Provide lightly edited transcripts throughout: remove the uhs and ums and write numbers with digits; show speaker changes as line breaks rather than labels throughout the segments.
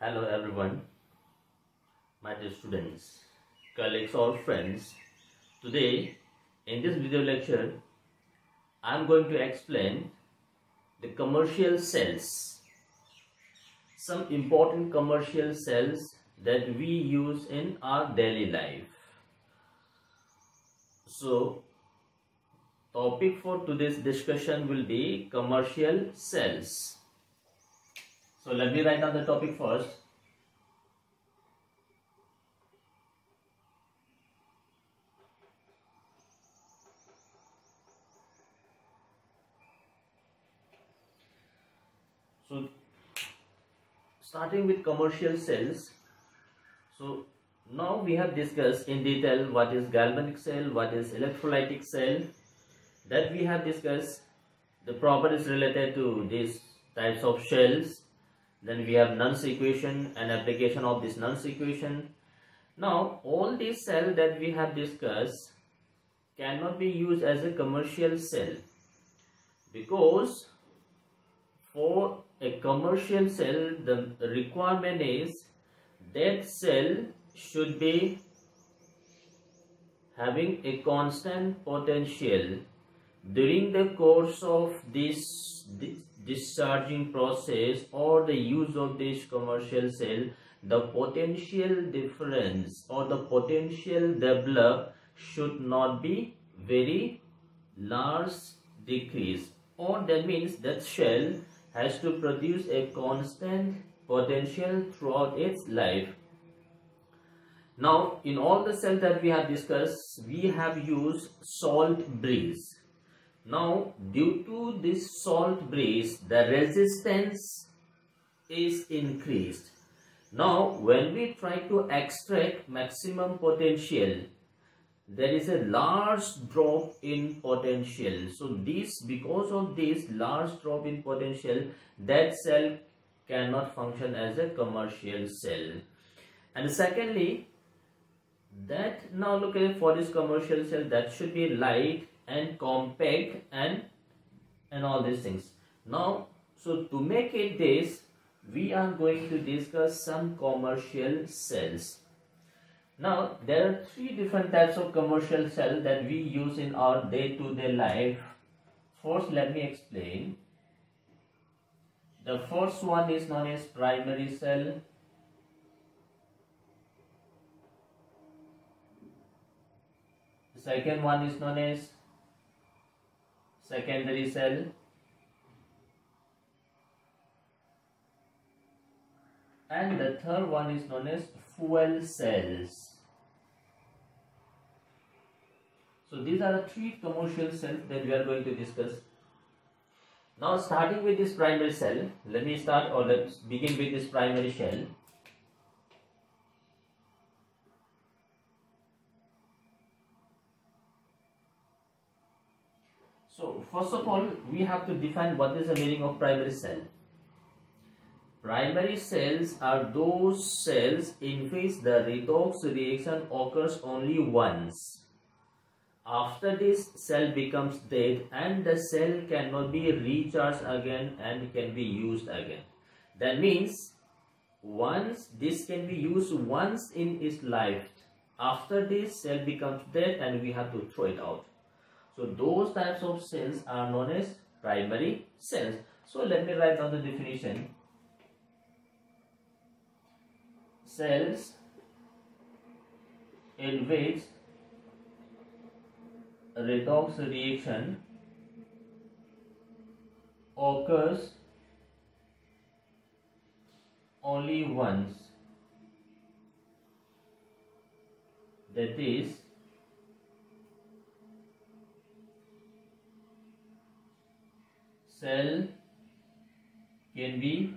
Hello everyone, my dear students, colleagues or friends. Today in this video lecture I am going to explain the commercial cells, some important commercial cells that we use in our daily life. So topic for today's discussion will be commercial cells. So let me write down the topic first. So starting with commercial cells. So now we have discussed in detail what is galvanic cell, what is electrolytic cell. That we have discussed the properties related to these types of cells. Then we have Nernst equation and application of this Nernst equation. Now all these cells that we have discussed cannot be used as a commercial cell, because for a commercial cell the requirement is that cell should be having a constant potential during the course of this discharging process or the use of this commercial cell. The potential difference or the potential developed should not be very large decrease, or that means that cell has to produce a constant potential throughout its life. Now in all the cells that we have discussed, we have used salt breeze. Now due to this salt breeze, the resistance is increased. Now when we try to extract maximum potential, there is a large drop in potential. So because of this large drop in potential, that cell cannot function as a commercial cell. And secondly, that now look at for this commercial cell, that should be light and compact and all these things. Now so to make it this, we are going to discuss some commercial cells. Now there are three different types of commercial cells that we use in our day-to-day life. First let me explain. The first one is known as primary cell. The second one is known as secondary cell. And the third one is known as fuel cells. So these are the three commercial cells that we are going to discuss. Now starting with this primary cell, let's begin with this primary cell. So first of all, we have to define what is the meaning of primary cell. Primary cells are those cells in which the redox reaction occurs only once. After this, cell becomes dead and the cell cannot be recharged again and can be used again. That means this can be used once in its life. After this, cell becomes dead and we have to throw it out. So those types of cells are known as primary cells. So let me write down the definition. Cells in which redox reaction occurs only once, that is, cell can be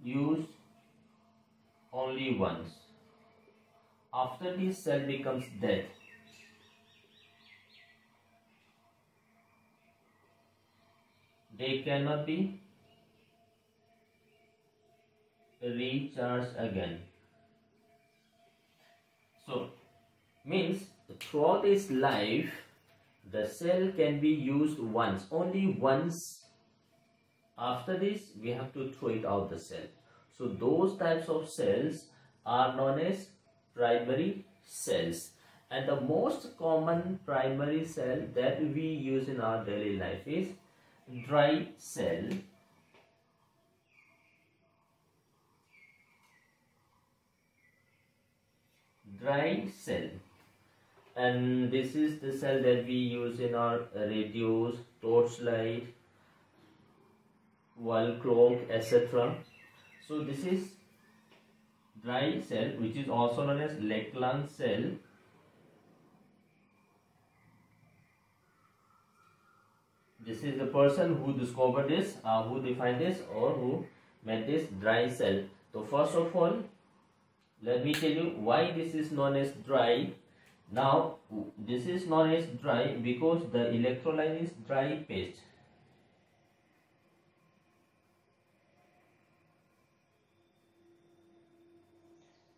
used only once. After this, cell becomes dead. They cannot be recharged again. So means throughout its life the cell can be used only once. After this we have to throw it out the cell. So those types of cells are known as primary cells. And the most common primary cell that we use in our daily life is dry cell. Dry cell. And this is the cell that we use in our radios, torchlight, wall clock, etc. So this is dry cell, which is also known as Lakeland cell. This is the person who discovered this, who defined this, or who made this dry cell. So first of all, let me tell you why this is known as dry. Now, this is known as dry because the electrolyte is dry paste.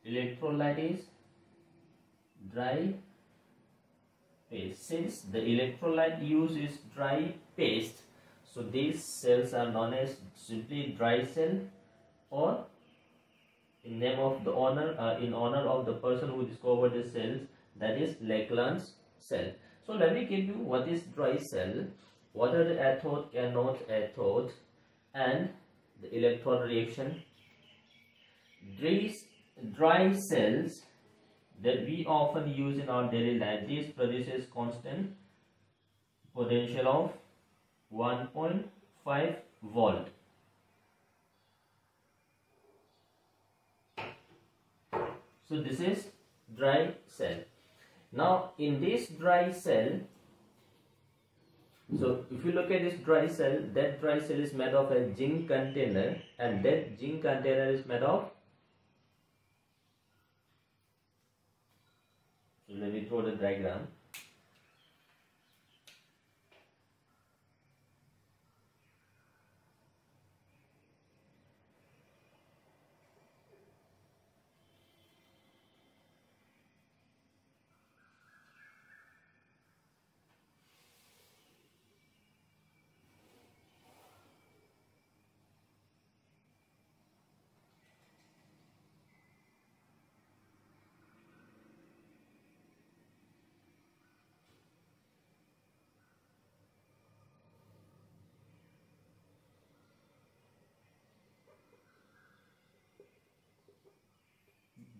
Electrolyte is dry paste. Since the electrolyte used is dry paste, so these cells are known as simply dry cell, or in name of the in honor of the person who discovered the cells, that is Lakeland's cell. So let me give you what is dry cell, what are the anode, cathode, and the electron reaction. These dry cells that we often use in our daily life, this produces constant potential of 1.5 volt. So this is dry cell. Now in this dry cell, so if you look at this dry cell, that dry cell is made of a zinc container, and that zinc container is made of, so let me draw the diagram.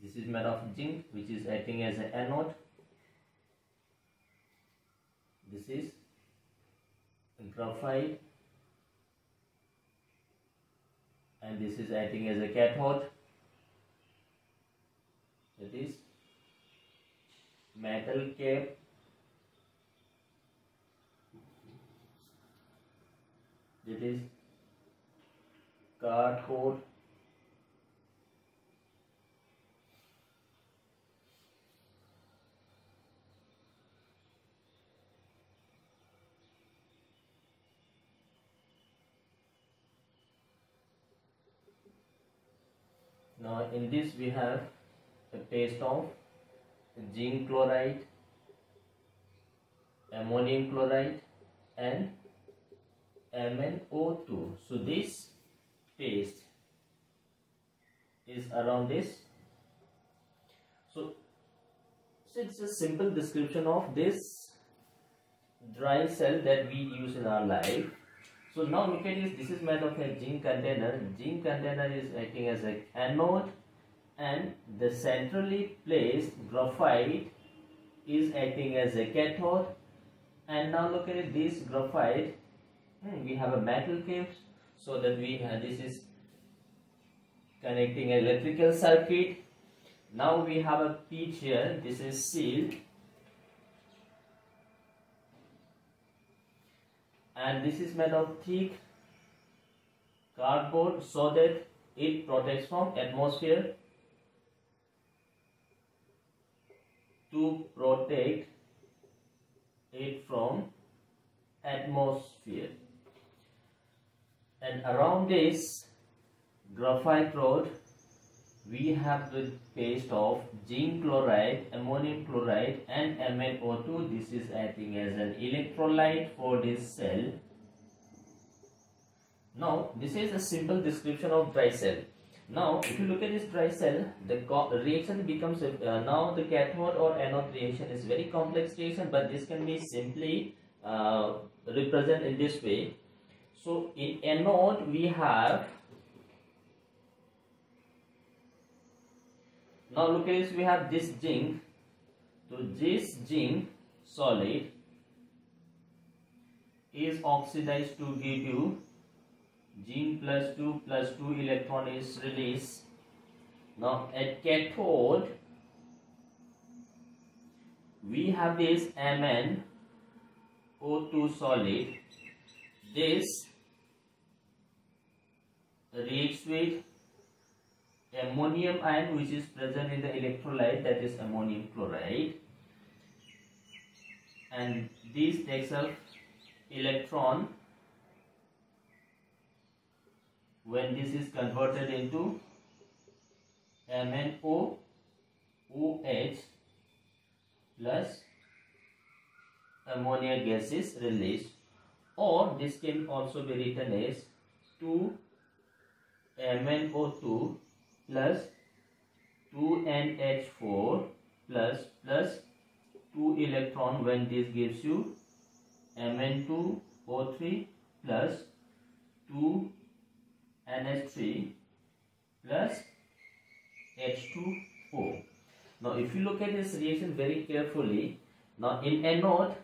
This is made of zinc, which is acting as an anode. This is graphite, and this is acting as a cathode. That is metal cap. That is cathode. Now in this we have a paste of zinc chloride, ammonium chloride, and MnO2. So this paste is around this. So it's a simple description of this dry cell that we use in our life. So now look at this. This is made of a zinc container. Zinc container is acting as an anode, and the centrally placed graphite is acting as a cathode. And now look at it, this graphite, we have a metal cap, so that we have, this is connecting electrical circuit. Now we have a pitch here. This is sealed, and this is made of thick cardboard so that it protects from atmosphere. To protect it from atmosphere, and around this graphite rod we have the paste of zinc chloride, ammonium chloride, and MnO2. This is acting as an electrolyte for this cell. Now this is a simple description of dry cell. Now, if you look at this dry cell, the reaction becomes now the cathode or anode reaction is very complex reaction, but this can be simply represented in this way. So, in anode we have, now look at this, we have this zinc. So, this zinc solid is oxidized to give you zinc plus 2 electron is released. Now at cathode we have this MnO2 solid. This reacts with ammonium ion which is present in the electrolyte, that is ammonium chloride, and this takes up electron when this is converted into MnOOH plus ammonia gas is released, or this can also be written as 2MnO2 plus 2NH4 plus 2 electron, when this gives you Mn2O3 plus 2NH3 plus H2O. Now if you look at this reaction very carefully, now in anode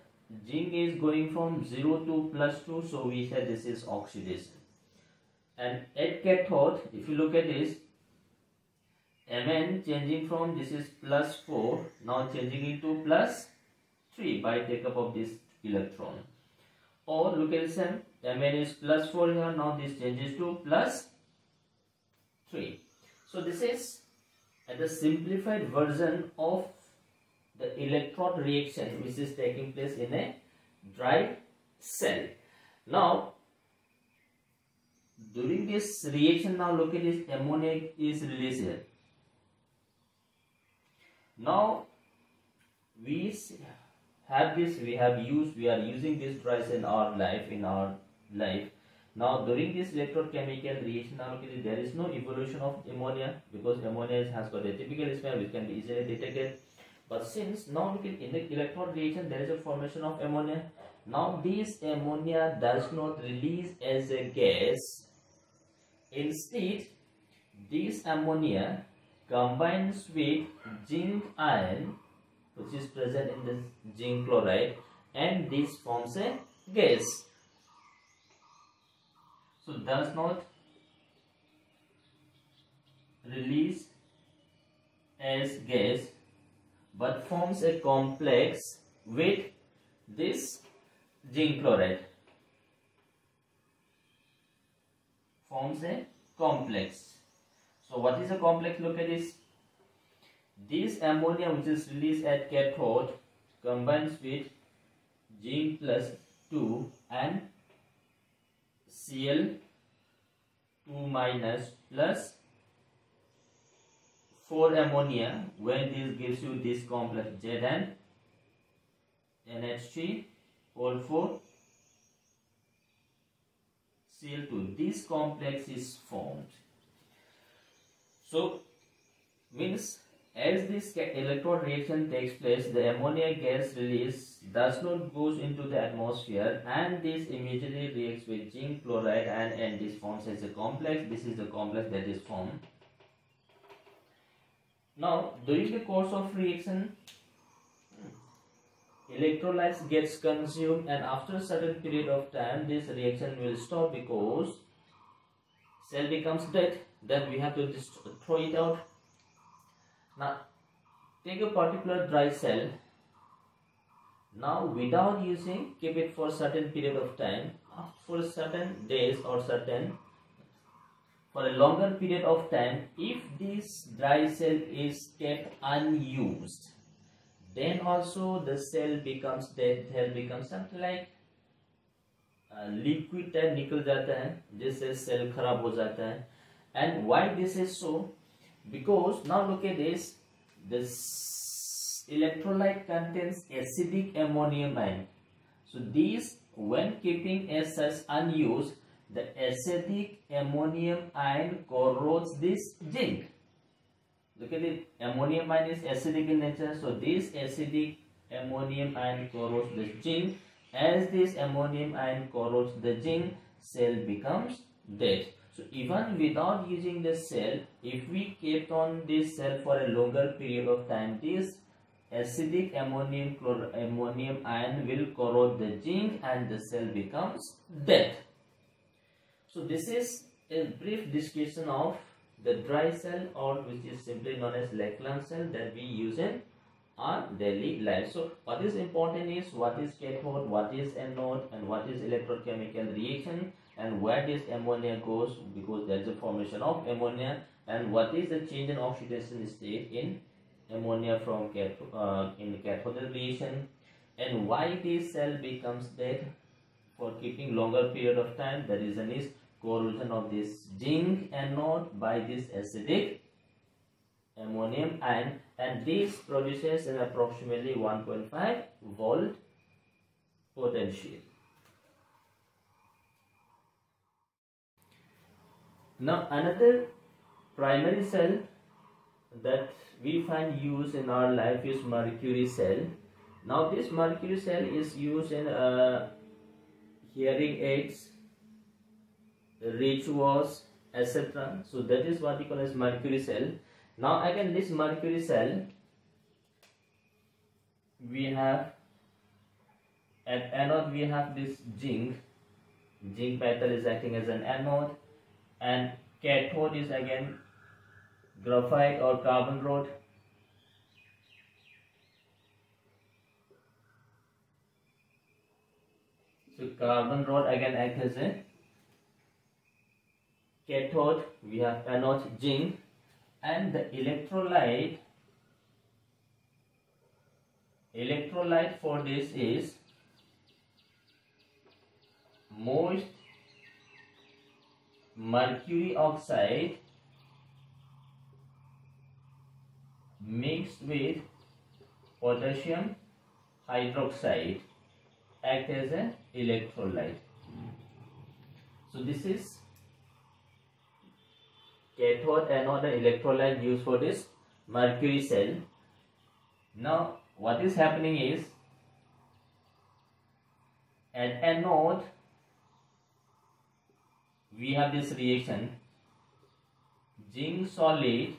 zinc is going from 0 to +2, so we said this is oxidation. And at cathode, if you look at this, Mn changing from this is +4, now changing into +3 by take up of this electron. Or look at this, Mn is +4 here, now this changes to +3. So this is the simplified version of the electrode reaction which is taking place in a dry cell. Now during this reaction, now look at this, ammonia is released here. Now we have this, we are using this dry cell in our life. Now during this electrochemical reaction, now look at this, there is no evolution of ammonia because ammonia has got a typical smell which can be easily detected. But since now look at in the electrode reaction, there is a formation of ammonia. Now this ammonia does not release as a gas. Instead, this ammonia combines with zinc ion which is present in the zinc chloride, and this forms a gas. So does not release as gas but forms a complex with this zinc chloride. Forms a complex. So what is a complex? Look at this. This ammonia which is released at cathode combines with zinc plus 2 and Cl2 minus plus 4 ammonia, when this gives you this complex Z and NH3 whole 4 Cl2. This complex is formed. So means as this electrode reaction takes place, the ammonia gas release does not goes into the atmosphere, and this immediately reacts with zinc chloride and this forms as a complex. This is the complex that is formed. Now during the course of reaction, electrolytes gets consumed, and after a certain period of time this reaction will stop because cell becomes dead. Then we have to just throw it out. Now take a particular dry cell. Now without using, keep it for a certain period of time, for certain days or for a longer period of time. If this dry cell is kept unused, then also the cell becomes dead. Cell becomes something like liquid type निकल जाता है, जिससे cell खराब हो जाता है. And why this is so? Because now look at this. This electrolyte contains acidic ammonium ion. So these, when keeping as such unused, the acidic ammonium ion corrodes this zinc. Look at it, ammonium ion is acidic in nature, so this acidic ammonium ion corrodes the zinc. As this ammonium ion corrodes the zinc, cell becomes dead. So even without using the cell, if we kept on this cell for a longer period of time, this acidic ammonium ion will corrode the zinc and the cell becomes dead. So this is a brief description of the dry cell, or which is simply known as Lakeland cell, that we use in our daily life. So what is important is what is cathode, what is anode, and what is electrochemical reaction, and where this ammonia goes, because there is a formation of ammonia, and what is the change in oxidation state in ammonia from in the cathode reaction, and why this cell becomes dead for keeping longer period of time. The reason is corrosion of this zinc anode by this acidic ammonium ion, and this produces an approximately 1.5 volt potential. Now another primary cell that we find use in our life is mercury cell. Now this mercury cell is used in hearing aids, rituals, etc. So that is what we call as mercury cell. Now again, this mercury cell, we have at anode we have this zinc metal is acting as an anode, and cathode is again graphite or carbon rod. So carbon rod again acts as a cathode. We have anode zinc, and the electrolyte for this is moist mercury oxide mixed with potassium hydroxide act as an electrolyte. So this is cathode, anode, and electrolyte used for this mercury cell. Now what is happening is, at anode we have this reaction, zinc solid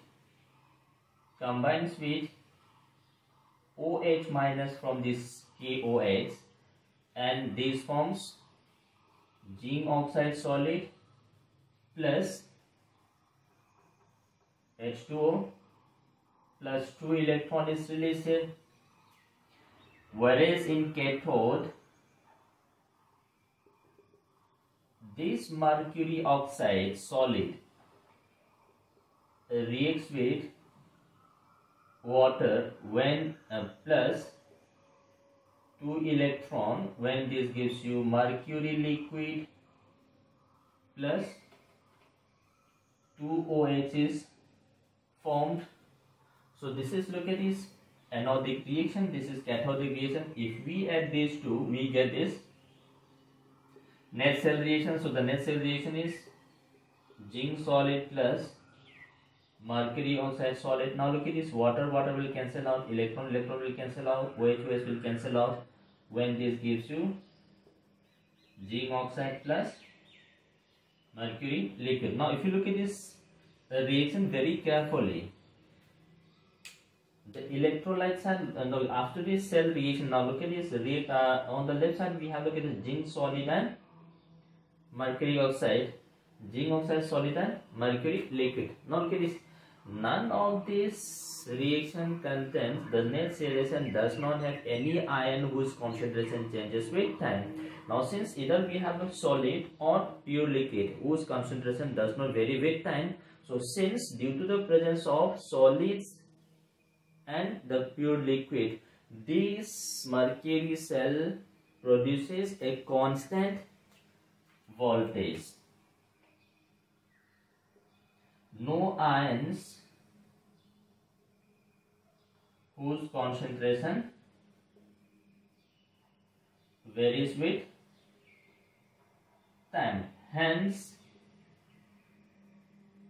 combines with OH minus from this KOH, and this forms zinc oxide solid plus H2O plus 2 electron is released, whereas in cathode this mercury oxide solid reacts with water when plus 2 electron, when this gives you mercury liquid plus 2 OH is formed. So this is, look at this, anodic reaction, this is cathodic reaction. If we add these two, we get this net cell reaction. So the net cell reaction is zinc solid plus mercury oxide solid. Now look at this, water will cancel out, electron will cancel out, OH will cancel out, when this gives you zinc oxide plus mercury liquid. Now if you look at this reaction very carefully, the electrolytes are after this cell reaction. Now look at this, on the left side we have, look at this, zinc solid and mercury oxide, zinc oxide solid and mercury liquid. Now look at this, none of this reaction contains, the net cell reaction does not have any ion whose concentration changes with time. Now since either we have a solid or pure liquid whose concentration does not vary with time, so since due to the presence of solids and the pure liquid, this mercury cell produces a constant voltage. No ions whose concentration varies with time. hence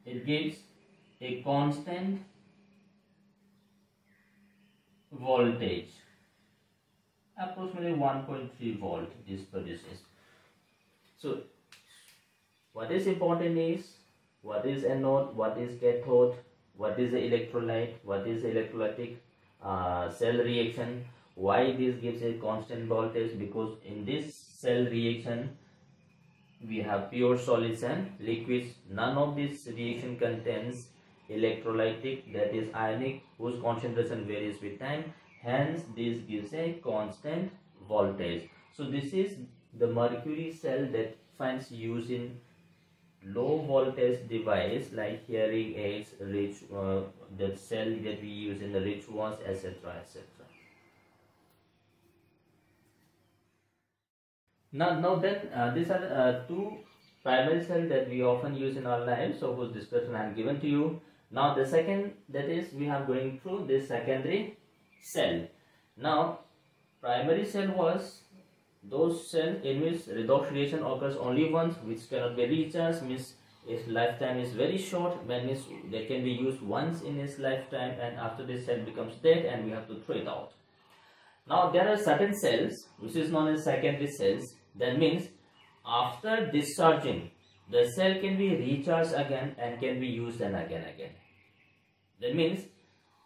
it gives a constant voltage, approximately 1.3 volt this produces. So what is important is what is anode, what is cathode, what is the electrolyte, what is electrolytic cell reaction. Why this gives a constant voltage? Because in this cell reaction we have pure solids and liquids. None of this reaction contains electrolytic, that is ionic, whose concentration varies with time. Hence this gives a constant voltage. So this is the mercury cell that finds use in low voltage device like hearing aids, the cell that we use in the rituals, etc., etc. These are two primary cells that we often use in our lives, so whose description I have given to you. Now the second, that is we are going through this secondary cell. Now primary cell was those cells in which redox reaction occurs only once, which cannot be recharged, means its lifetime is very short, means they can be used once in its lifetime, and after this cell becomes dead and we have to throw it out. Now there are certain cells which is known as secondary cells. That means after discharging, the cell can be recharged again and can be used again. That means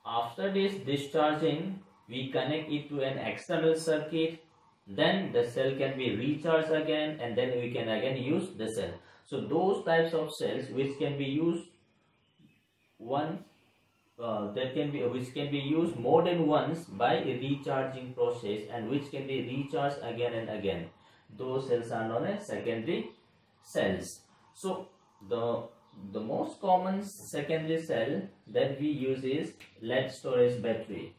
after this discharging, we connect it to an external circuit, then the cell can be recharged again, and then we can again use the cell. So those types of cells which can be used which can be used more than once by a recharging process, and which can be recharged again and again, those cells are known as secondary cells. So the most common secondary cell that we use is lead storage battery.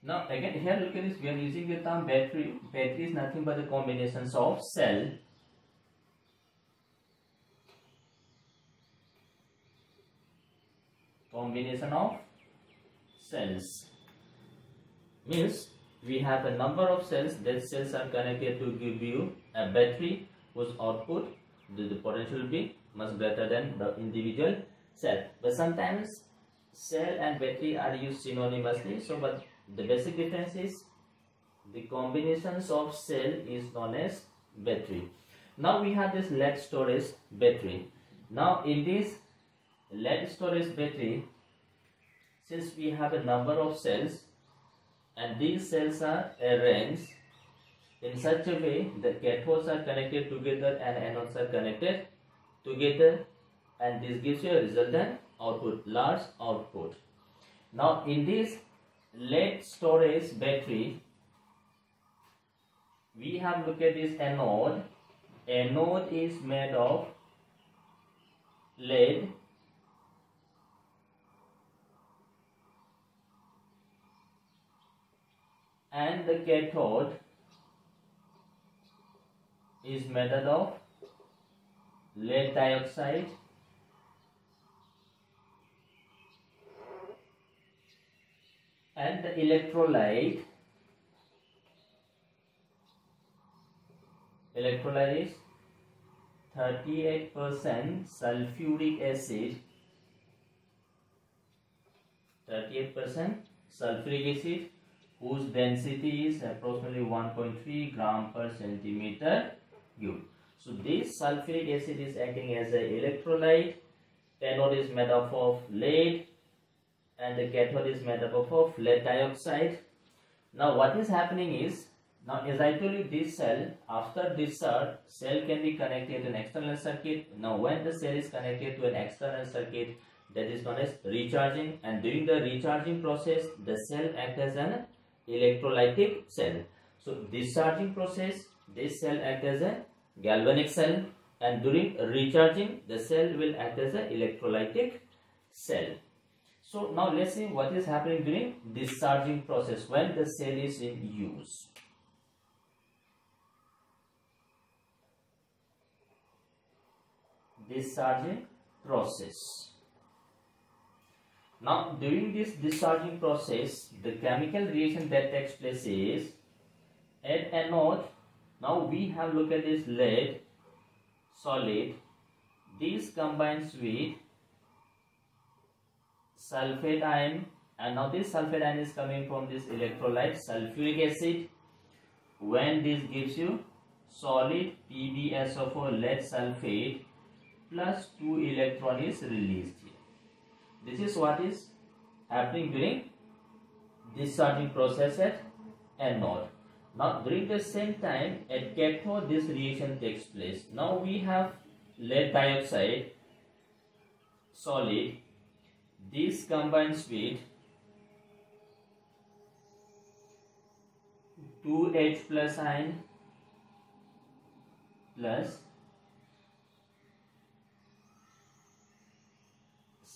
Now again here look at this, we are using the term battery. Battery is nothing but the combinations of cells means we have a number of cells. That cells are connected to give you a battery whose output, the potential will be much greater than the individual cell. But sometimes cell and battery are used synonymously, so but the basic difference is the combinations of cell is known as battery. Now we have this lead storage battery. Now in this lead storage battery, since we have a number of cells and these cells are arranged in such a way that cathodes are connected together and anodes are connected together, and this gives you a resultant output, large output. Now in this lead storage battery, we have looked at this anode. Anode is made of lead and the cathode is made of lead dioxide and the electrolyte is 38% sulfuric acid, 38% sulfuric acid, whose density is approximately 1.3 gram per centimeter cube. So this sulfuric acid is acting as an electrolyte. Anode is made up of lead and the cathode is made up of lead dioxide. Now what is happening is, now as I told you, this cell, after discharge, cell can be connected to an external circuit. Now when the cell is connected to an external circuit, that is known as recharging, and during the recharging process, the cell acts as an electrolytic cell. So discharging process, this cell acts as a galvanic cell, and during recharging, the cell will act as an electrolytic cell. So now let's see what is happening during discharging process when the cell is in use. Discharging process. Now during this discharging process, the chemical reaction that takes place is at anode. Now we have look at this lead solid. This combines with sulfate ion, and now this sulfate ion is coming from this electrolyte sulfuric acid. When this gives you solid PbSO4 lead sulfate plus 2 electron is released here. This is what is happening during discharging process at anode. Now during the same time at cathode this reaction takes place. Now we have lead dioxide solid. This combines with 2H plus ion plus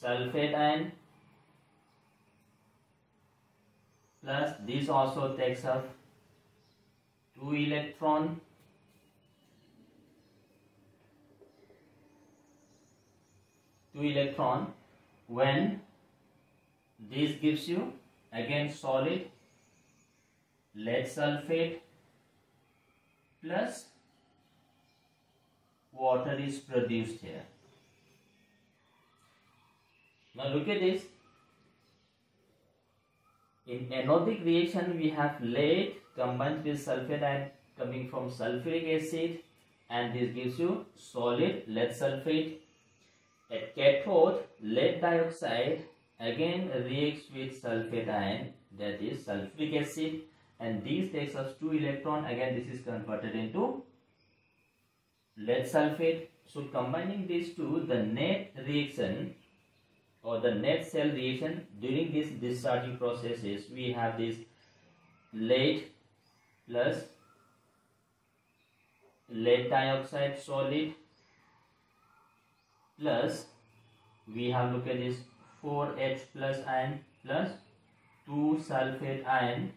sulfate ion plus this also takes up 2 electron when this gives you again solid lead sulfate plus water is produced here. Now look at this. In anodic reaction we have lead combined with sulfate ion coming from sulfuric acid, and this gives you solid lead sulfate. At cathode, lead dioxide again reacts with sulfate ion, that is sulfuric acid, and this takes us 2 electron. Again this is converted into lead sulfate. So combining these two, the net reaction or the net cell reaction during this discharging process is we have this lead plus lead dioxide solid plus we have look at this 4H plus ion plus 2 sulfate ion,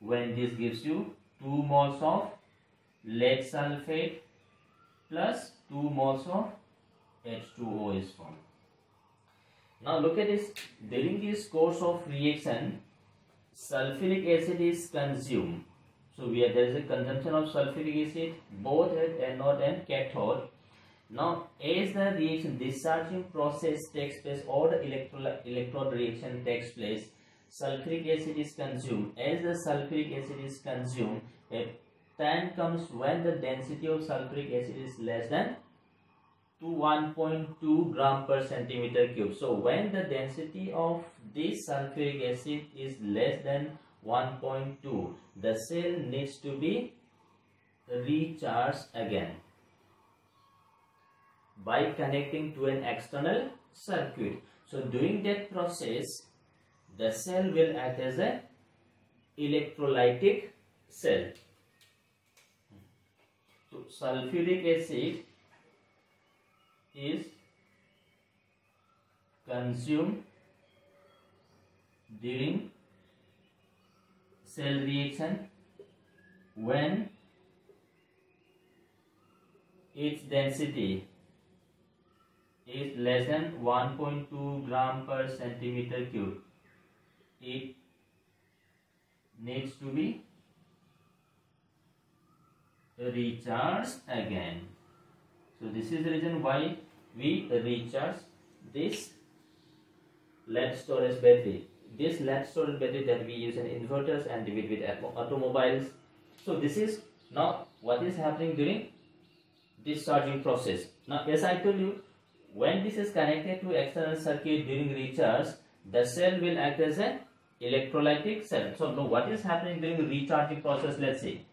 when this gives you 2 moles of lead sulfate plus 2 moles of H2O is formed. Now look at this. During this course of reaction, sulfuric acid is consumed. So there is a consumption of sulfuric acid both at anode and cathode. Now as the reaction discharging process takes place or the electrode reaction takes place, sulfuric acid is consumed. As the sulfuric acid is consumed, a time comes when the density of sulfuric acid is less than to 1.2 gram per centimeter cube. So when the density of this sulfuric acid is less than 1.2, the cell needs to be recharged again by connecting to an external circuit. So during that process, the cell will act as an electrolytic cell. So sulfuric acid is consumed during cell reaction when its density is less than 1.2 gram per centimeter cube. It needs to be recharged again. So this is the reason why we recharge this lead storage battery. This lead storage battery that we use in inverters and with automobiles. So this is now what is happening during discharging process. Now as I told you, when this is connected to external circuit during recharge, the cell will act as an electrolytic cell. So now what is happening during recharging process? Let's see.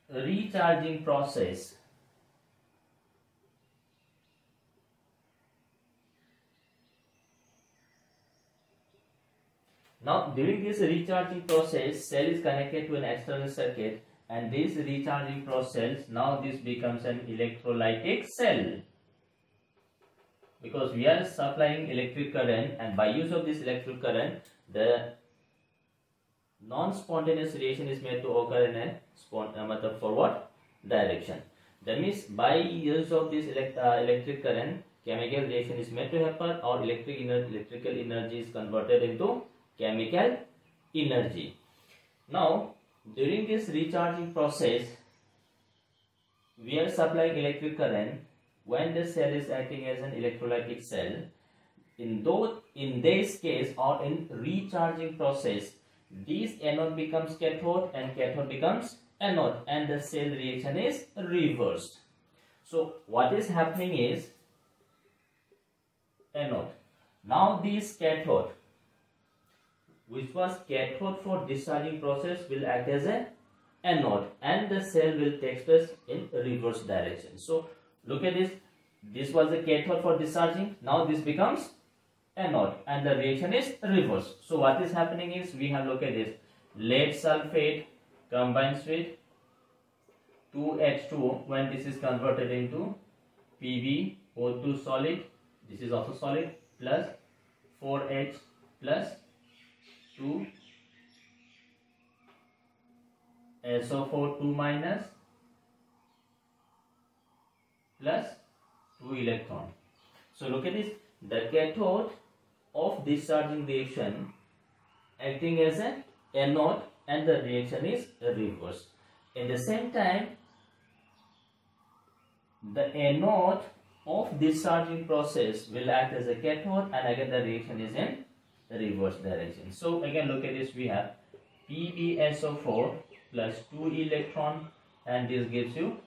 Recharging process. Now during this recharging process, cell is connected to an external circuit, and this recharging process, now this becomes an electrolytic cell, because we are supplying electric current, and by use of this electric current, the non-spontaneous reaction is made to occur in a forward direction. That means by use of this electric current, chemical reaction is made to happen, or electrical energy is converted into chemical energy. Now, during this recharging process, we are supplying electric current when the cell is acting as an electrolytic cell. In this case, or in recharging process, this anode becomes cathode and cathode becomes anode, and the cell reaction is reversed. So what is happening is, anode, now this cathode, which was cathode for discharging process, will act as an anode, and the cell will take place in reverse direction. So look at this. This was the cathode for discharging. Now this becomes anode, and the reaction is reversed. So what is happening is, we have, look at this, lead sulfate combines with 2H2O when this is converted into PbO2 solid. This is also solid, plus 4H plus 2 SO4 2 minus plus 2 electron. So look at this, the cathode of discharging reaction acting as an anode, and the reaction is reversed. In the same time, the anode of discharging process will act as a cathode, and again the reaction is in reverse direction. So again, look at this, we have PbSO4 plus 2 electron, and this gives you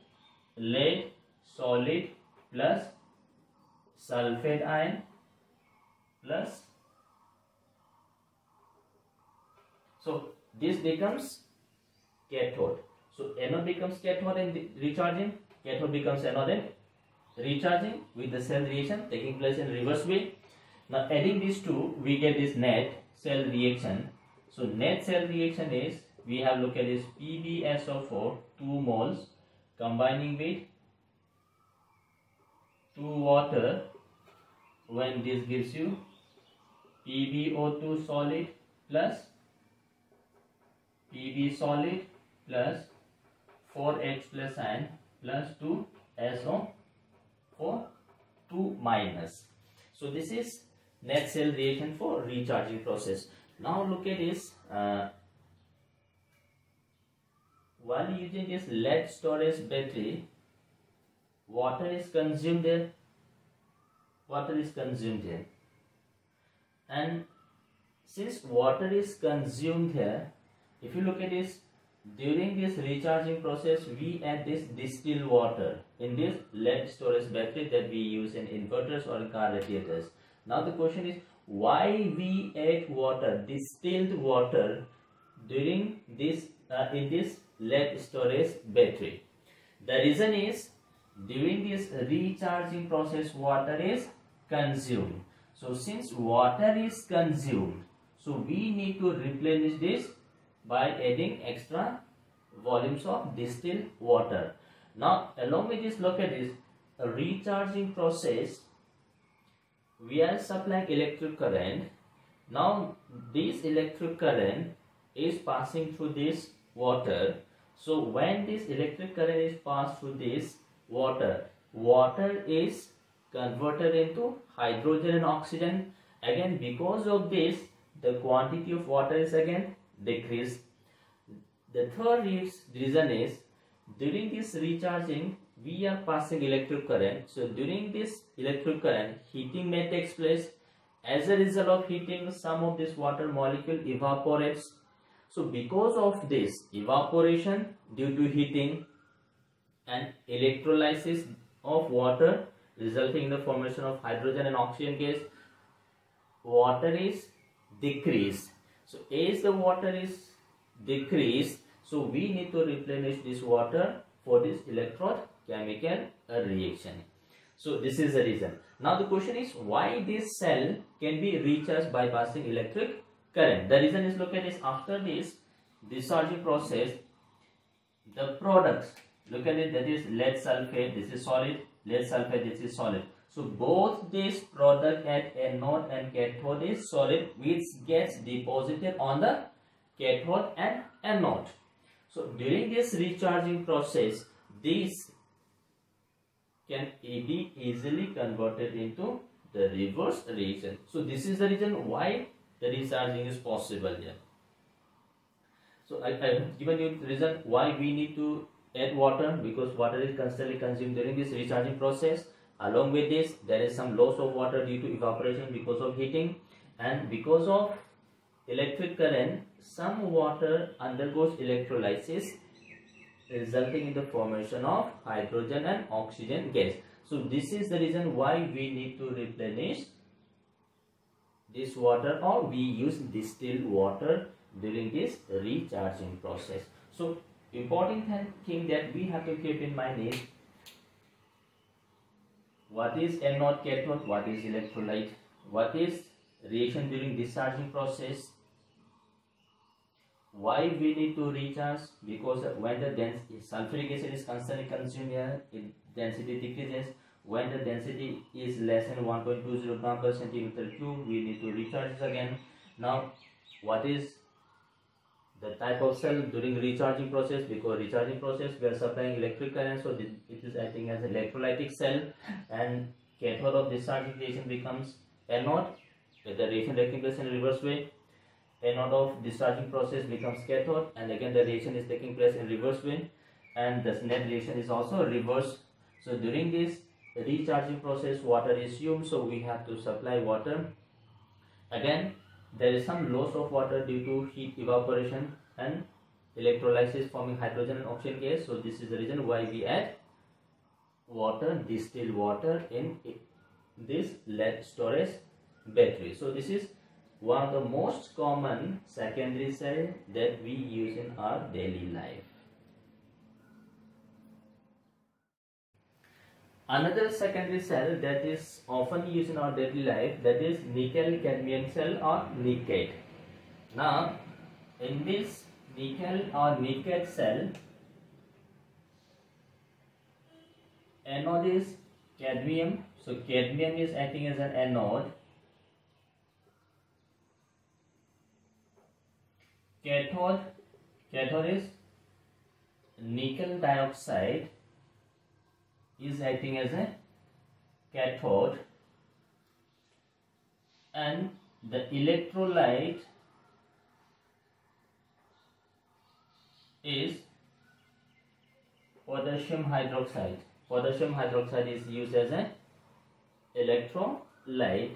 lead solid plus sulfate ion plus, so this becomes cathode. So anode becomes cathode in recharging, cathode becomes anode in recharging, with the cell reaction taking place in reverse way. Now adding these two, we get this net cell reaction. So net cell reaction is, we have, look at this, PbSO4 2 moles combining with 2 water, when this gives you PbO2 solid plus Pb solid plus 4H plus ion plus 2 SO4 2 minus. So this is net cell reaction for recharging process. Now look at this, while using this lead storage battery, water is consumed here, and since water is consumed here, if you look at this, during this recharging process, we add this distilled water in this lead storage battery that we use in inverters or in car radiators. Now the question is, why we add water, distilled water, during this in this lead storage battery? The reason is, during this recharging process, water is consumed. So since water is consumed, so we need to replenish this by adding extra volumes of distilled water. Now along with this, look at this, a recharging process, we are supplying electric current. Now this electric current is passing through this water. So when this electric current is passed through this water, water is converted into hydrogen and oxygen. Again, because of this, the quantity of water is again decreased. The third reason is, during this recharging, we are passing electric current. So during this electric current, heating may take place. As a result of heating, some of this water molecule evaporates. So because of this evaporation due to heating and electrolysis of water resulting in the formation of hydrogen and oxygen gas, water is decreased. So as the water is decreased, so we need to replenish this water for this electrochemical reaction. So this is the reason. Now the question is, why this cell can be recharged by passing electric current? The reason is, look at this, after this discharging process, the products, look at it, that is lead sulfate, this is solid, lead sulfate, this is solid. So both this product at anode and cathode is solid, which gets deposited on the cathode and anode. So during this recharging process, this can be easily converted into the reverse reaction. So this is the reason why the recharging is possible here. So I have given you the reason why we need to add water, because water is constantly consumed during this recharging process. Along with this, there is some loss of water due to evaporation because of heating, and because of electric current, some water undergoes electrolysis, resulting in the formation of hydrogen and oxygen gas. So this is the reason why we need to replenish this water, or we use distilled water during this recharging process. So important thing that we have to keep in mind is what is anode, cathode, what is electrolyte, what is reaction during discharging process, why we need to recharge, because when the sulfuric acid is constantly consumed here, its density decreases. When the density is less than 1.20 gram per centimeter cube, we need to recharge it again. Now what is the type of cell during recharging process? Because recharging process we are supplying electric current, so it is acting as an electrolytic cell, and cathode of discharging reaction becomes anode, with the reaction taking place in reverse way. Anode of discharging process becomes cathode, and again the reaction is taking place in reverse way, and the net reaction is also reverse. So during this recharging process, water is used, so we have to supply water. Again, there is some loss of water due to heat evaporation and electrolysis, forming hydrogen and oxygen gas. So this is the reason why we add water, distilled water, in this lead storage battery. So this is one of the most common secondary cell that we use in our daily life. Another secondary cell that is often used in our daily life, that is nickel cadmium cell or NiCad. Now in this nickel or NiCad cell, anode is cadmium, so cadmium is acting as an anode. Cathode is nickel dioxide, is acting as a cathode, and the electrolyte is potassium hydroxide. Potassium hydroxide is used as an electrolyte,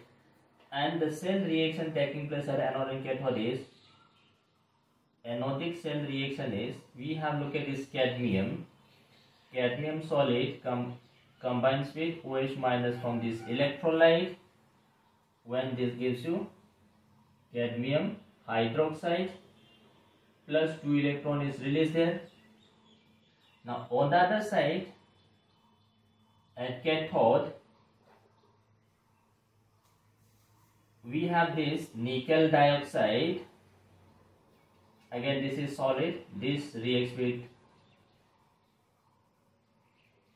and the cell reaction taking place at anode and cathode is anodic cell reaction is, we have look at this cadmium solid combines with OH minus from this electrolyte, when this gives you cadmium hydroxide plus 2 electron is released there. Now on the other side, at cathode we have this nickel dioxide. Again this is solid, this reacts with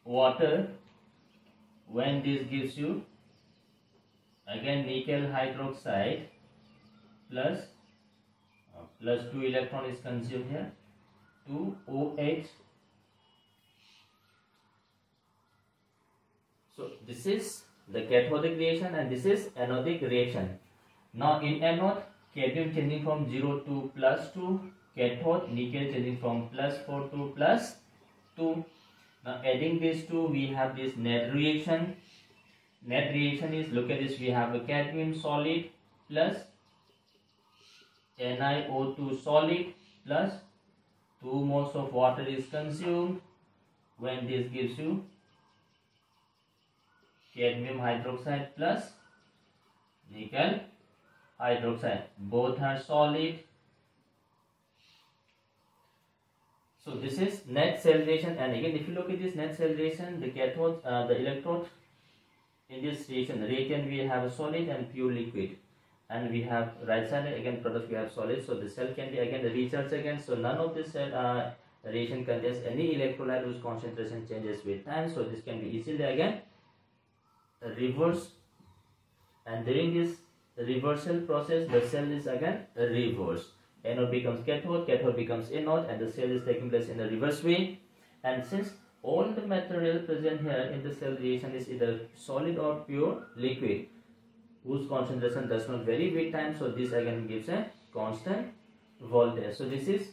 water, when this gives you again nickel hydroxide plus 2 electron is consumed here, 2 OH. So this is the cathodic reaction and this is anodic reaction. Now in anode, cadmium changing from 0 to +2, cathode nickel changing from +4 to +2. Now adding these two, we have this net reaction. Net reaction is, look at this, we have a cadmium solid plus NiO2 solid plus 2 moles of water is consumed, when this gives you cadmium hydroxide plus nickel hydroxide. Both are solid. So this is net cell reaction, and again if you look at this net cell reaction, the cathode, the electrode in this reaction, we have a solid and pure liquid, and we have right side again product we have solid. So the cell can be again recharged again. So none of this reaction contains any electrolyte whose concentration changes with time. So this can be easily again reversed, and during this reversal process the cell is again reversed. Anode becomes cathode, cathode becomes anode, and the cell is taking place in a reverse way. And since all the material present here in the cell reaction is either solid or pure liquid, whose concentration does not vary with time. So this again gives a constant voltage. So this is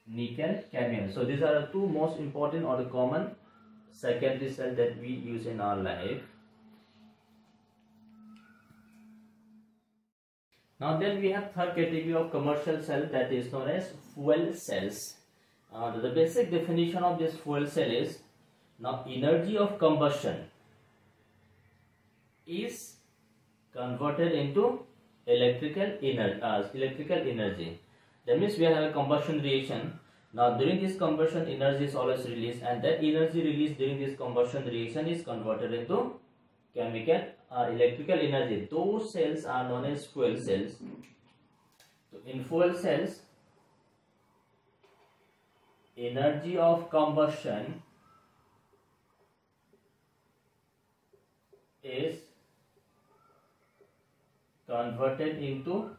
nickel cadmium. So these are the two most important or the common secondary cell that we use in our life. Now then we have third category of commercial cell, that is known as fuel cells. The basic definition of this fuel cell is, now energy of combustion is converted into electrical energy. That means we have a combustion reaction. Now during this combustion, energy is always released, and that energy released during this combustion reaction is converted into chemical or electrical energy. Those cells are known as fuel cells. So in fuel cells, energy of combustion is converted into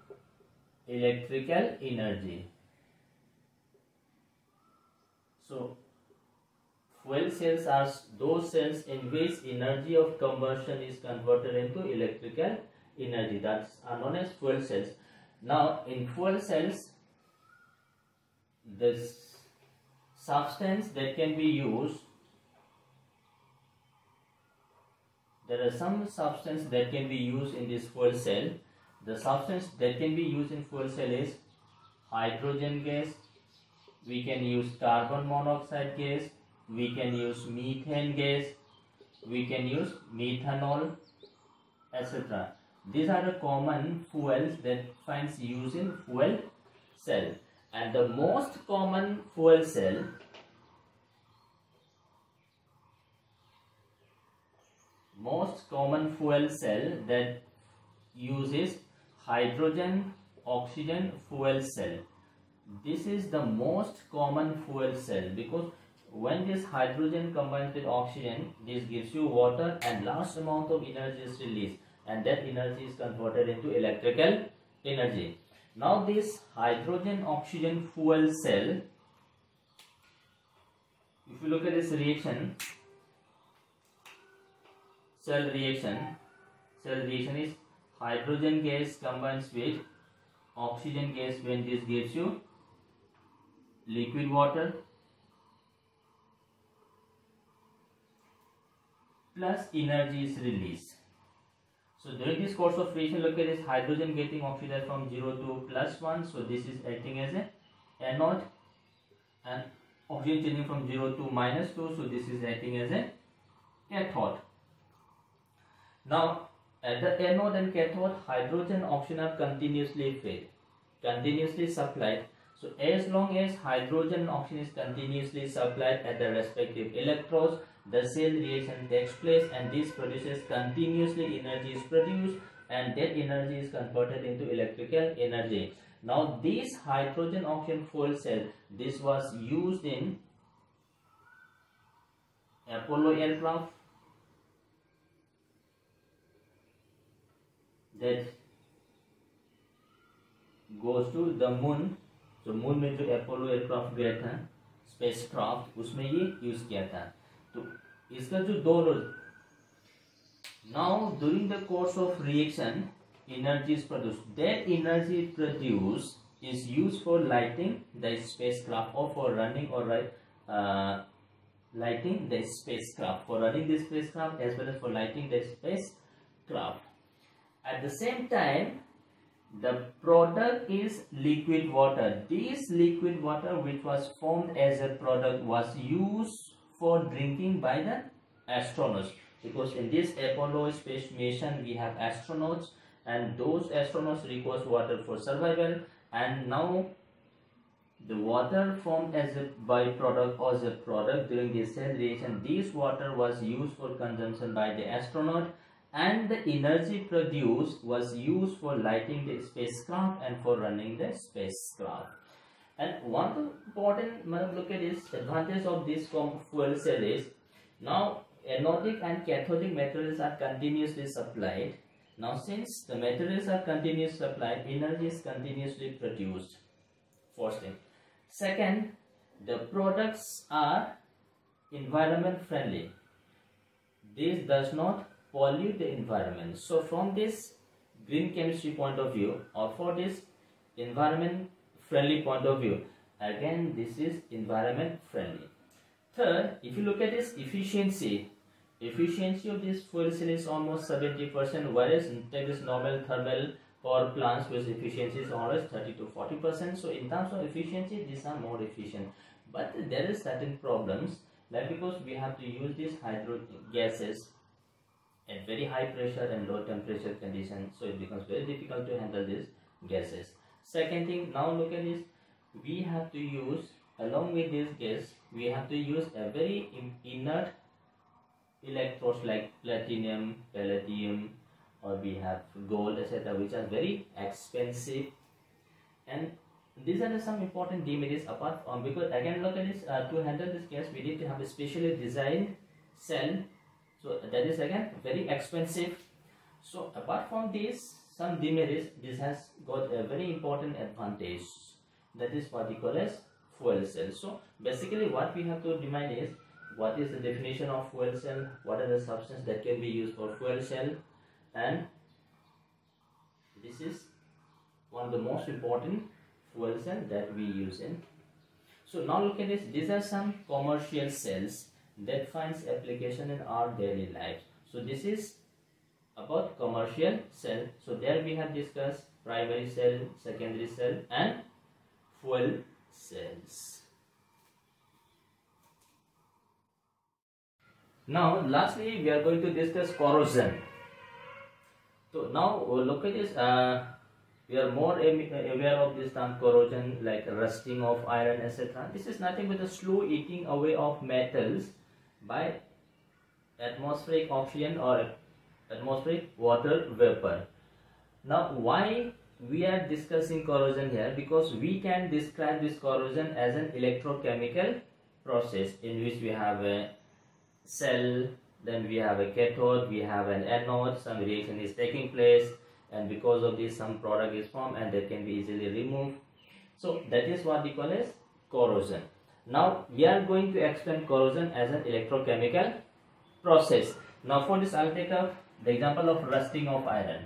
electrical energy. So fuel cells are those cells in which energy of combustion is converted into electrical energy. That are known as fuel cells. Now in fuel cells, this substance that can be used, there are some substance that can be used in this fuel cell. The substance that can be used in fuel cell is hydrogen gas, we can use carbon monoxide gas, we can use methane gas, we can use methanol, etc. These are the common fuels that finds use in fuel cell. And the most common fuel cell that uses hydrogen oxygen fuel cell. This is the most common fuel cell, because when this hydrogen combines with oxygen, this gives you water and large amount of energy is released, and that energy is converted into electrical energy. Now this hydrogen oxygen fuel cell, if you look at this reaction, cell reaction is hydrogen gas combines with oxygen gas, when this gives you liquid water plus energy is released. So during this course of reaction, look at this hydrogen getting oxidized from 0 to +1. So this is acting as a anode, and oxygen changing from 0 to -2. So this is acting as a cathode. Now at the anode and cathode, hydrogen oxygen are continuously fed, continuously supplied. So as long as hydrogen and oxygen is continuously supplied at the respective electrodes, the cell reaction takes place, and this produces continuously energy is produced, and that energy is converted into electrical energy. Now this hydrogen oxygen fuel cell, this was used in Apollo aircraft that goes to the moon. तो moon में जो Apollo aircraft गया था, spacecraft, उसमें ये use किया था. तो इसका जो दो role, now during the course of reaction energy is produced. That energy produced is used for lighting the spacecraft और फॉर रनिंग और lighting the spacecraft, for running the spacecraft as well as for lighting the spacecraft. At the same time, the product is liquid water. This liquid water, which was formed as a product, was used for drinking by the astronauts, because in this Apollo space mission we have astronauts, and those astronauts requires water for survival. And now the water formed as a byproduct or as a product during the cell reaction, this water was used for consumption by the astronaut, and the energy produced was used for lighting the spacecraft and for running the spacecraft. And one important look at this advantage of this fuel cell is, now anodic and cathodic materials are continuously supplied. Now since the materials are continuously supplied, energy is continuously produced. First thing. Second, the products are environment friendly. This does not pollute the environment. So from this green chemistry point of view, or for this environment friendly point of view, again this is environment friendly. Third, if you look at this efficiency of this fuel cell is almost 70%, whereas take this normal thermal power plants with efficiency is always 30 to 40%. So in terms of efficiency, these are more efficient. But there is certain problems, like because we have to use these hydro gases at very high pressure and low temperature conditions, so it becomes very difficult to handle these gases. Second thing, now look at this, we have to use, along with this gas, we have to use a very inert electrodes like platinum, palladium, or we have gold, etc., which are very expensive. And these are some important demerits apart from, because again look at this, to handle this gas we need to have a specially designed cell, so that is again very expensive. So apart from this some demerits, this has got a very important advantage, that is what we call as fuel cell. So basically what we have to define is, what is the definition of fuel cell, what are the substances that can be used for fuel cell, and this is one of the most important fuel cell that we use in. So now look at this, these are some commercial cells that finds application in our daily life. So this is about commercial cell. So there we have discussed primary cell, secondary cell, and fuel cells. Now lastly we are going to discuss corrosion. So now look at this, we are more aware of this term corrosion, like rusting of iron, etc. This is nothing but the slow eating away of metals by atmospheric oxygen or atmospheric water vapor. Now why we are discussing corrosion here? Because we can describe this corrosion as an electrochemical process in which we have a cell, then we have a cathode, we have an anode, some reaction is taking place, and because of this some product is formed and that can be easily removed. So that is what we call as corrosion. Now we are going to explain corrosion as an electrochemical process. Now for this I will take up the example of rusting of iron.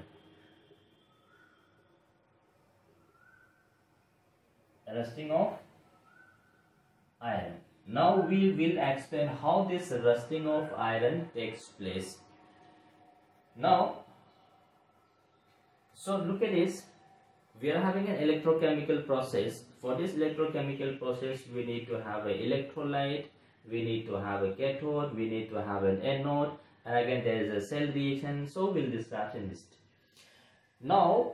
Rusting of iron. Now we will explain how this rusting of iron takes place. Now, so look at this, we are having an electrochemical process. For this electrochemical process we need to have an electrolyte, we need to have a cathode, we need to have an anode, and again there is a cell reaction. So we will discuss in this. Now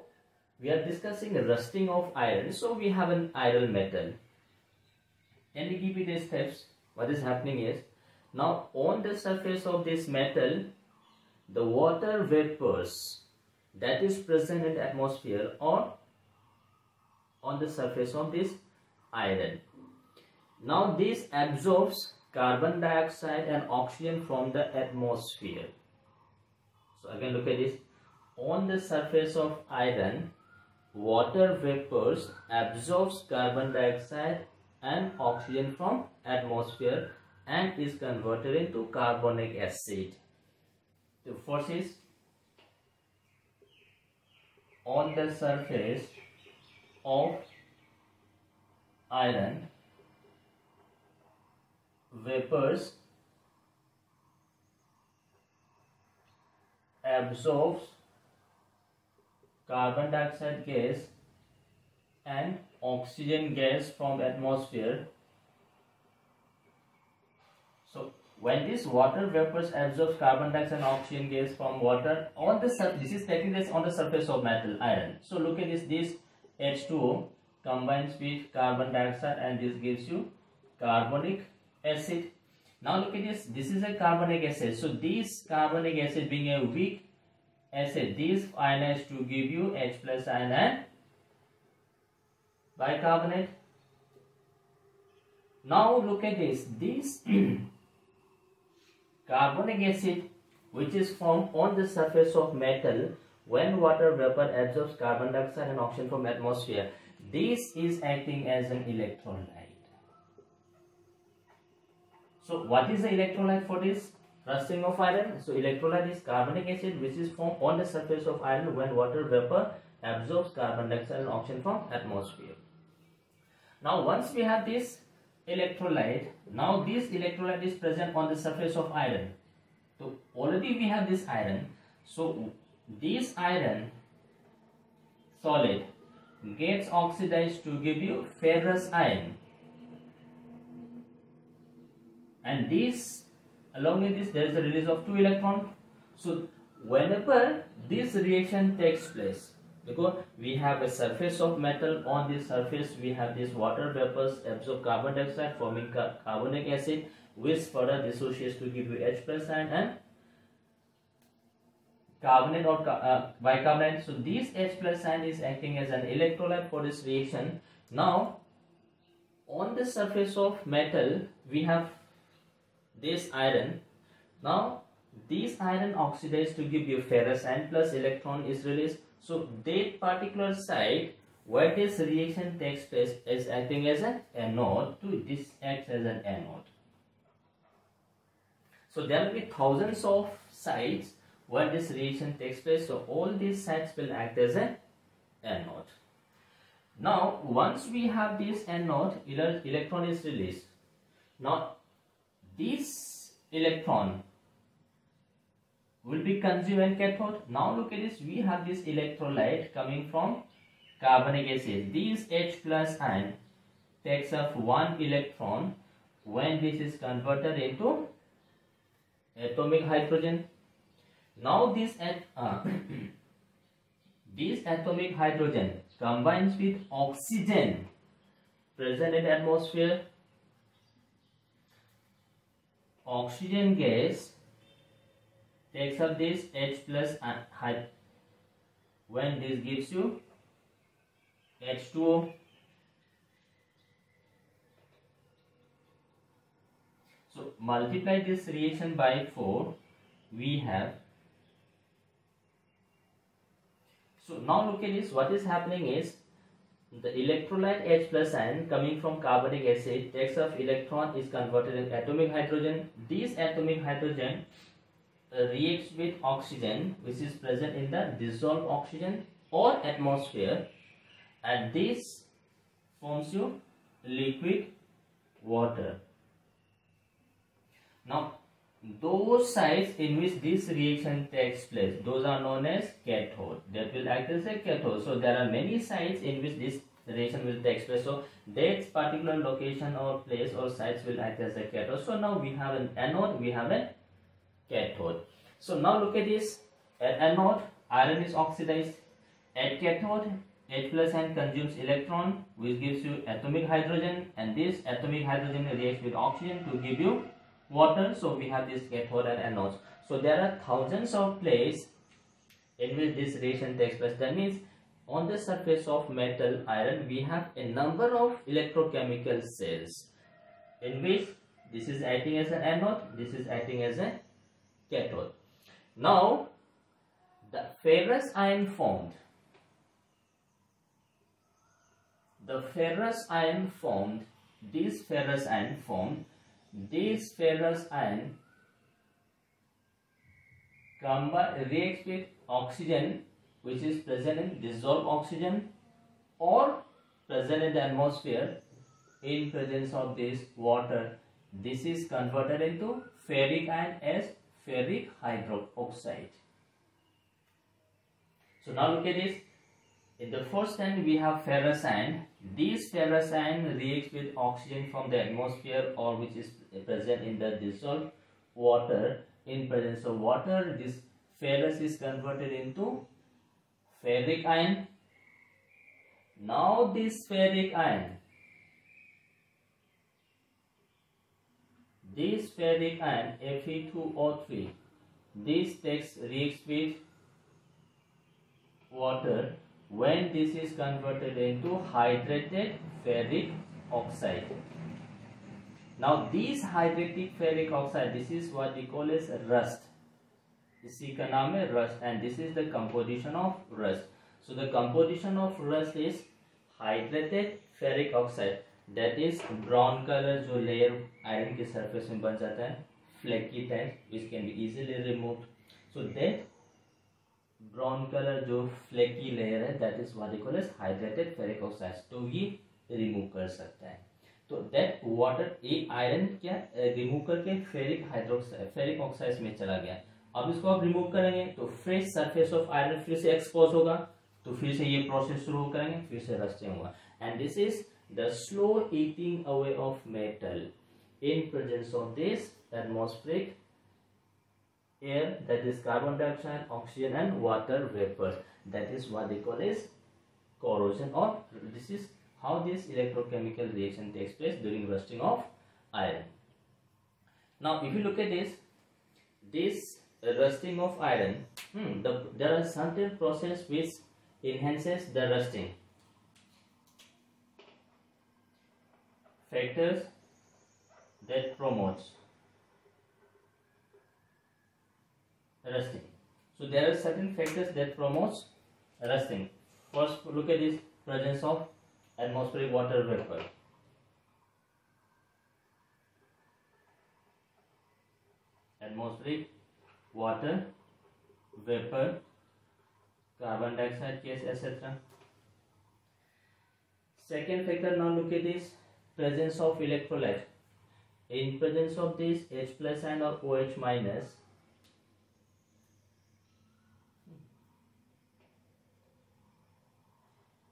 we are discussing rusting of iron. So we have an iron metal. And we give you the steps. What is happening is, now on the surface of this metal, the water vapors that is present in the atmosphere or on the surface of this iron. Now this absorbs carbon dioxide and oxygen from the atmosphere. So again look at this, on the surface of iron, water vapors absorbs carbon dioxide and oxygen from atmosphere and is converted into carbonic acid. The forces on the surface of iron, vapors absorbs carbon dioxide gas and oxygen gas from atmosphere. So when this water vapors absorbs carbon dioxide and oxygen gas from water on the surface, this is taking place on the surface of metal iron. So look at this H2O combines with carbon dioxide and this gives you carbonic acid. Now look at this is a carbonic acid. So this carbonic acid being a weak acid, this ionized to give you H plus ion and bicarbonate. Now look at this carbonic acid which is formed on the surface of metal when water vapor absorbs carbon dioxide and oxygen from atmosphere. This is acting as an electrolyte. So what is the electrolyte for this rusting of iron? So electrolyte is carbonic acid which is formed on the surface of iron when water vapor absorbs carbon dioxide and oxygen from atmosphere. Now once we have this electrolyte, now this electrolyte is present on the surface of iron. So already we have this iron. So this iron solid gets oxidized to give you ferrous iron. And this, along with this, there is a release of 2 electrons. So whenever this reaction takes place, because we have a surface of metal, on this surface we have these water vapors absorb carbon dioxide forming carbonic acid, which further dissociates to give you H plus and carbonate or bicarbonate. So this H plus ion is acting as an electrolyte for this reaction. Now on the surface of metal we have this iron. Now this iron oxidized to give you ferrous ion plus electron is released. So that particular site where this reaction takes place is acting as an anode. This acts as an anode. So there will be thousands of sites where this reaction takes place. So all these sites will act as an anode. Now once we have this anode, electron is released. Now this electron will be consumed in cathode. Now look at this, we have this electrolyte coming from carbonic acid. This H plus ion takes up 1 electron when this is converted into atomic hydrogen. Now this this atomic hydrogen combines with oxygen present in the atmosphere. Oxygen gas takes up this H plus when this gives you H2O. So multiply this reaction by 4, we have. So now look at this, what is happening is the electrolyte H plus ion coming from carbonic acid takes up electron, is converted into atomic hydrogen. This atomic hydrogen reacts with oxygen which is present in the dissolved oxygen or atmosphere, and this forms you liquid water. Now those sites in which this reaction takes place, those are known as cathode. That will act as a cathode. So there are many sites in which this reaction will take place. So that particular location or place or sites will act as a cathode. So now we have an anode, we have a cathode. So now look at this. At anode, iron is oxidized. At cathode, H plus ion consumes electron which gives you atomic hydrogen, and this atomic hydrogen reacts with oxygen to give you water. So we have this cathode and anodes. So there are thousands of places in which this reaction takes place. That means on the surface of metal iron we have a number of electrochemical cells in which this is acting as an anode, this is acting as a cathode. Now the ferrous ion formed, this ferrous ion reacts with oxygen which is present in dissolved oxygen or present in the atmosphere in presence of this water. This is converted into ferric ion as ferric hydroxide. So now look at this. In the first end we have ferrous ion. This ferrous ion reacts with oxygen from the atmosphere or which is present in the dissolved water. In presence of water, this ferrous is converted into ferric ion. Now this ferric ion, Fe2O3, this reacts with water when this is converted into hydrated ferric oxide. Now this hydrated ferric oxide, this is what we call as rust. इसी का नाम है rust, and this is the composition of rust. So the composition of rust is hydrated ferric oxide. that is brown color जो layer iron के surface में बन जाता है, flaky type which can be easily removed. So that brown color जो flaky layer है that is what they call as hydrated ferric oxide. तो ये remove कर सकता है. तो that water एक आयरन क्या रिमूव करके फेरिक ऑक्साइड में चला गया. अब इसको आप रिमूव करेंगे तो फ्रेश सरफेस ऑफ आयरन फिर से एक्सपोज होगा, तो फिर से ये प्रोसेस शुरू करेंगे, फिर से रस्टिंग होगा. And this is the slow eating away of metal in presence of this atmospheric air, that is carbon dioxide, oxygen and water vapour. That is what they call as corrosion, or this is how this electrochemical reaction takes place during rusting of iron. Now if you look at this rusting of iron, there are certain process which enhances the rusting. Factors that promotes rusting. So there are certain factors that promotes rusting. First, look at this presence of atmospheric water vapor. Atmospheric water vapor, carbon dioxide gas, etc. Second factor, now look at this presence of electrolyte. In presence of this H plus and or OH minus,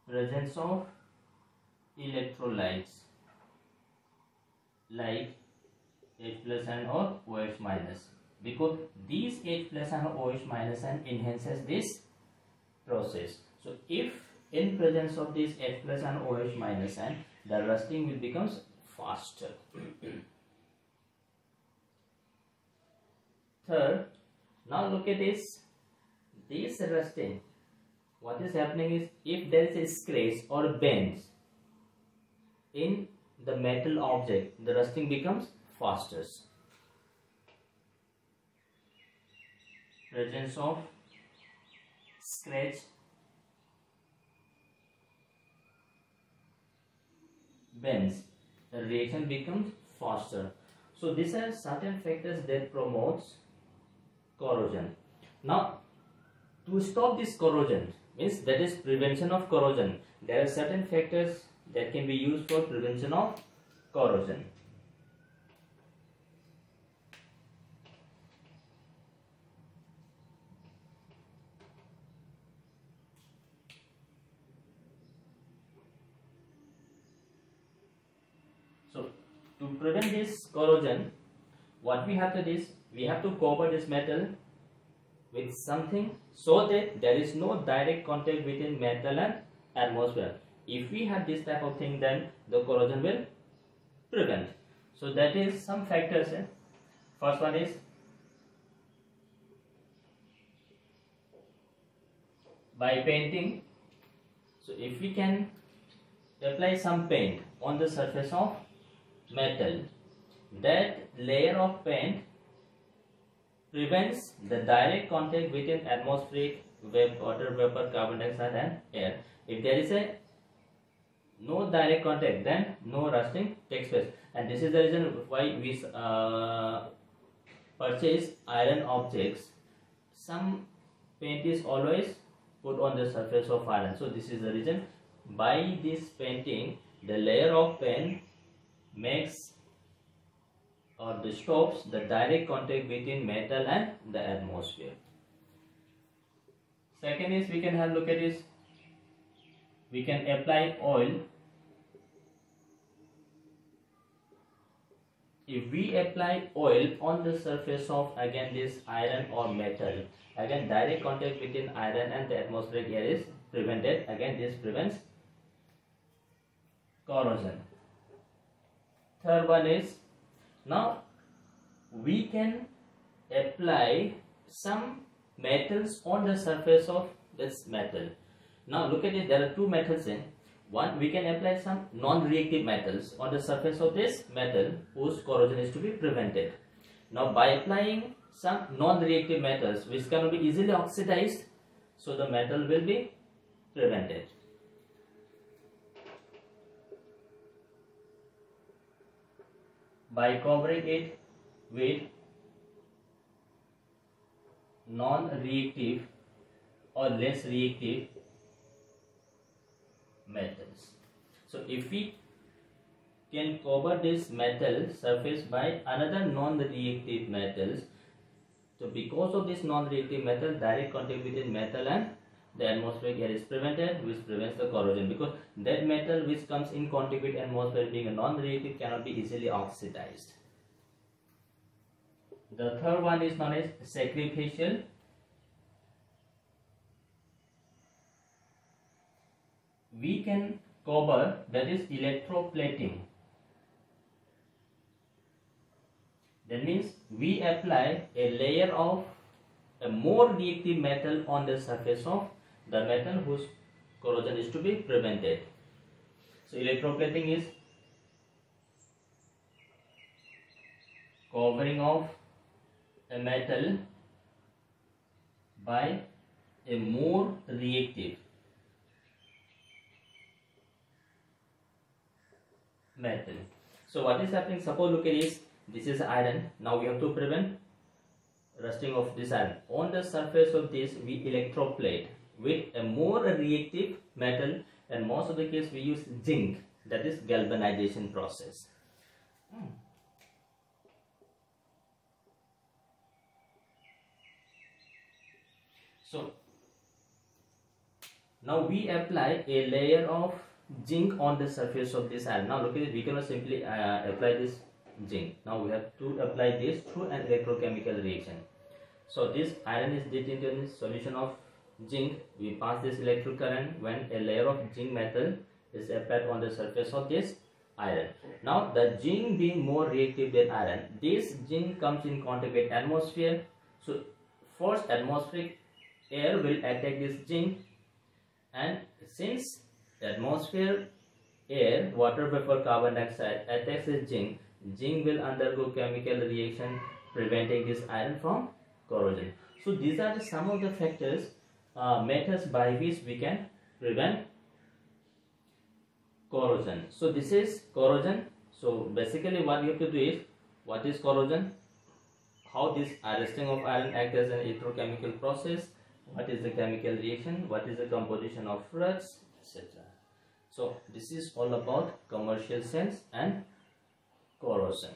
presence of electrolytes like H plus and or OH minus, because these H plus and OH minus and enhances this process. So if in presence of this H plus and OH minus and the rusting will becomes faster. Third, now look at this rusting. What is happening is, if there is a scratch or bends in the metal object, the rusting becomes faster. Presence of scratch, bends, the reaction becomes faster. So these are certain factors that promotes corrosion. Now to stop this corrosion, means that is prevention of corrosion, there are certain factors that can be used for prevention of corrosion. So to prevent this corrosion, what we have to do is, we have to cover this metal with something so that there is no direct contact between metal and atmosphere. If we have this type of thing, then the corrosion will prevent. So that is some factors. First one is by painting. So if we can apply some paint on the surface of metal, that layer of paint prevents the direct contact between atmospheric water vapor, carbon dioxide and air. If there is no direct contact, then no rusting takes place. And this is the reason why we purchase iron objects. Some paint is always put on the surface of iron. So this is the reason, by this painting, the layer of paint makes or stops the direct contact between metal and the atmosphere. Second is, we can have look at this. We can apply oil. If we apply oil on the surface of again this iron or metal, again direct contact between iron and the atmospheric air is prevented. Again this prevents corrosion. Third one is, now we can apply some metals on the surface of this metal. Now look at it, there are two metals in one. We can apply some non-reactive metals on the surface of this metal whose corrosion is to be prevented. Now by applying some non-reactive metals which cannot be easily oxidized, so the metal will be prevented. by covering it with non-reactive or less reactive metals. So if we can cover this metal surface by another non-reactive metals, so because of this non-reactive metal, direct contact between metal and the atmospheric air is prevented, which prevents the corrosion, because that metal which comes in contact with atmosphere being a non-reactive cannot be easily oxidized. The third one is known as sacrificial. We can cover, that is electroplating. That means we apply a layer of a more reactive metal on the surface of the metal whose corrosion is to be prevented. So electroplating is covering of a metal by a more reactive metal. So what is happening? Suppose look at this is iron. Now we have to prevent rusting of this iron. On the surface of this we electroplate with a more reactive metal, and most of the case we use zinc, that is galvanization process. So now we apply a layer of zinc on the surface of this iron. Now look at it, we cannot simply apply this zinc. Now we have to apply this through an electrochemical reaction. So this iron is dipped into a solution of zinc. We pass this electric current when a layer of zinc metal is applied on the surface of this iron. Now the zinc being more reactive than iron, this zinc comes in contact with atmosphere. So first atmospheric air will attack this zinc, and since atmosphere air, water vapor, carbon dioxide attacks this zinc, zinc will undergo chemical reaction preventing this iron from corrosion. So these are some of the factors, methods by which we can prevent corrosion. So this is corrosion. So basically what you have to do is, what is corrosion, how this rusting of iron acts as an electrochemical process, what is the chemical reaction, what is the composition of flux, etc. So this is all about commercial sense and corrosion.